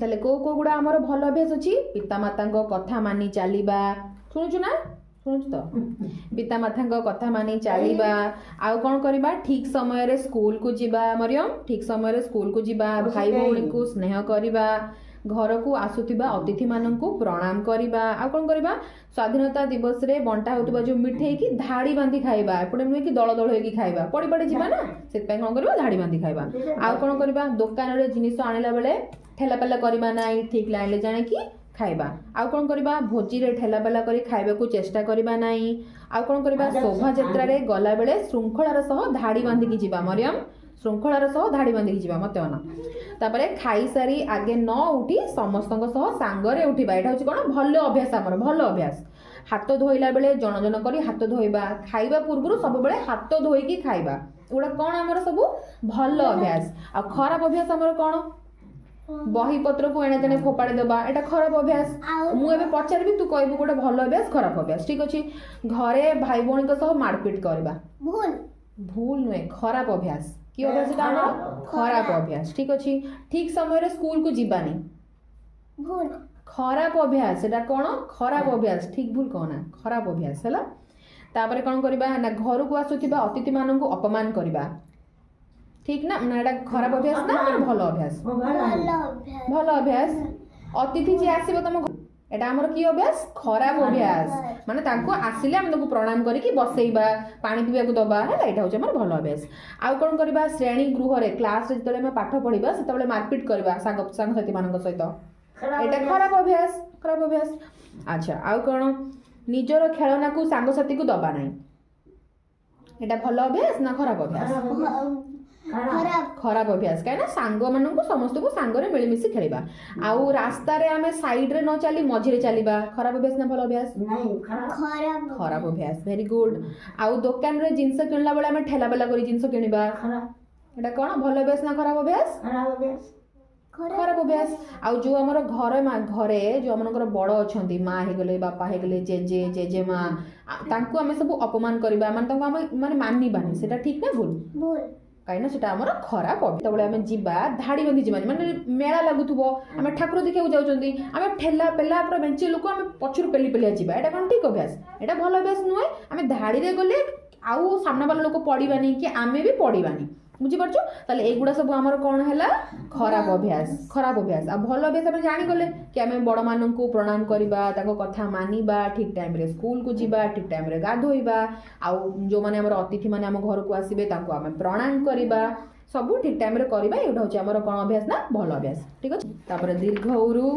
ताले को गुड़ा आमर भल अभ्यास अच्छी पितामाता कथा मानि चलवा शुणुचु ना शुणुचु तो पितामाता कथा मानि चलवा आउ कौन करवा ठीक समय स्कूल को जीवा मरियम ठीक समय स्कूल को जीवा भाई भौणी को स्नेह करवा घर को आसुथिबा अतिथि माननकु प्रणाम करवा आ कौन करवा स्वाधीनता दिवस रे बंटा होतबा जो मिठाई की धाड़ी बांधी खाइबा एपटे नुहे कि दल दल होई खाइबा पड़ी पड़ी जीवा ना सेत कौन करवा धाड़ी बांधी खाइबा आ कौन करवा दुकान रे जिनिस आनिला बेले ठेला पेला करबा नाही ठीक लाइन ले जाने की खाइबा आ कौन करवा भोजी रे ठेला पेला करी खाइबा को चेष्टा करबा नाही आ कौन करवा शोभा यात्रा रे गला बेले श्रृंखलार सह धाड़ी बांधी की जीवा मरियम श्रृंखलार सह धाड़ी बांधी की जीवा मत अना तापरे खाई सारी आगे न उठी समस्तक सह सांगरे उठिबा एटा होची कोन भल अभ्यास हमर भल अभ्यास हाथ धोइला बेले जन जन करी हाथ धोइबा खाइबा पूर्व सब बेले हाथ धोइकी खाइबा उडा कोन हमर सब भल अभ्यास आ खराब अभ्यास हमर कोन बही पत्र को एणे तेणे फोपाड़ी देबा एटा खराब अभ्यास मु एबे पचारबी तू कहबू गोटे भल अभ्यास खराब अभ्यास ठीक अछि घरे भाई भौणी सह मारपीट करबा भूल भूल नुहे खराब अभ्यास कि अभ्यास एटा हमर खराब अभ्यास ठीक अछि ठीक समय रे स्कूल को जीवानी भूल खराब अभ्यास एटा कोन खराब अभ्यास ठीक भूल कोना खराब अभ्यास हला तापरे कोन करबा ना घर को आसुथिबा अतिथि मानन को अपमान करबा ठीक ना ना एटा खराब अभ्यास ना भल अभ्यास भल अभ्यास अतिथि जे आसीबो तम एटा हमर की अभ्यास खराब अभ्यास माने ताको आसिले हम ताको प्रणाम करी कि बसैबा पानी पीबा को दबा है एटा होचे हमर भल अभ्यास आ कोन करबा श्रेणी गृह रे क्लास रे जतले हम पाठ पढिबा सेतबेले मारपीट करबा संग साथी मानन सहित एटा खराब अभ्यास अच्छा आ कोन निजर खेलना को संग साथी को दबा नाही एटा भल अभ्यास ना खराब अभ्यास खराब अभ्यास कहीं सांग मान समस्त को सांगे मिलमिशी खेलवा आउ रास्ता रे आमे साइड रे न चली मझिरे चलवा खराब अभ्यास ना भल अभ्यास खराब अभ्यास वेरी गुड आउ दुकान रे जिंस किनला बेले आमे ठेला बेला करी जिंस किनिबा एटा कोन भल अभ्यास ना खराब अभ्यास खराब अभ्यास आउ जो हमर घरे जो हमनकर बड़ अछंती माँ हे गले बापा हे गले जेजे जेजे माँ तांको आमे सब अपमान करबा माने तांको आमे माने माननी बानी सेटा ठीक ना भूल कहीं सेटा आमर खराब तबले आम जीवा धाड़ी बांधी जीवानी माने मेला लगुथबो आम ठाकुर देखा जाउछंती आम ठेला पेला पूरा बेंचे लोक आम पछुर पेली पेलिया जीवा एटा कोन ठीक अभ्यास एटा भल अभ्यास नुहे आम धाड़ी रे गले आउ सामना वाला लोक पड़ीबानी कि आमे भी पड़ीबानी बुझी पारछु ताले एगुडा सब हमर कोन हैला खराब अभ्यास आ भल अभ्यास हम जानि गले कि आम बड़ मानन को प्रणाम करबा ताको कथा मानिबा ठीक टाइम रे स्कूल को जीवा ठीक टाइम रे गाधोइबा आउ जो माने हमर अतिथि माने हम घर को आसीबे ताको आम प्रणाम करबा सब ठीक टाइम रे करबा एटा होचे हमर कोन अभ्यास ना भल अभ्यास ठीक अछि तापर दीर्घ उरु